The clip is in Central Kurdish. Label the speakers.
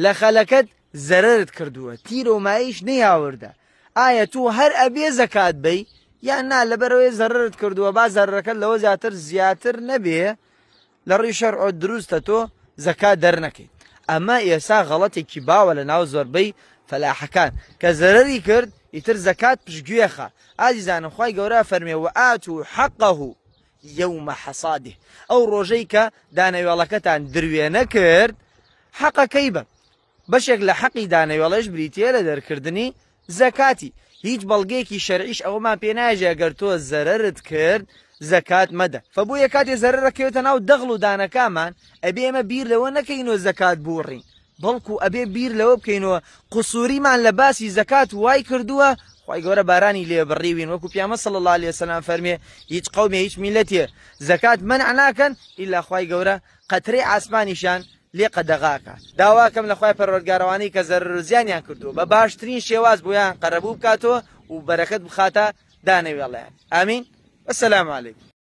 Speaker 1: لە خەلەکەت زەرەرت کردووە تیر و مایش نەیاوردە ئایا تو هەر ئەبێ زەکات بەی یان نا لەبەرەوەی زەرەرت کردووە با زەرەرەکەت لەوە زیاتر نەبێ لە ڕێی شەرع دروستە تۆ زەکات دەرنەکەیت ئەمە ئێستا غەڵەتێکی باوە لە ناو زۆربەی فەلاحەکان کە زەرەری کرد ئیتر زەکات پشتگوێخە ئازیزانم خوای گەورە فەرمێ وئاتوا حەقەهو یەومە حەصادیه ئەو ڕۆژەی کە دانەوێڵەکەتان دروێنە کرد حەقەکەی بە بەشێک لە حەقی دانەوێڵەش بریتیە لە دەرکردنی زەکاتی هیچ بەڵگەیەکی شەرعیش ئەوەمان پێ ناژێ ئەگەر تۆ زەرەرت کرد زەکات مەدە فبوویە کاتێ زەرەرەکەوێتە ناو دەغڵ و دانەکانمان ئەبێ ئێمە بیر لەوە نەکەینەوە زەکات بوڕین بەڵکو ئەبێ بیر لەوە بکەینەوە قسووریمان لە باسی زەکات وای کردووە خوای گەورە بارانی لێ بڕیوین وەکو پیامبەر صلی الله علیه وسلم فەرمێ هیچ قەومێ هیچ میلەتێ زەکات منع ناکەن ئیلا خوای گەورە قەترەی ئاسمانیشان لێ قەدەغاکە داواکەم لە خوای پەروەردگارەوانی کە زەرەر و زیانیان کردووە بە باشترین شێواز بۆیان قەرەبوو بکاتەوە و بەرەکەت بخاتە دانەوێڵەیان ئامین. السلام علیکم.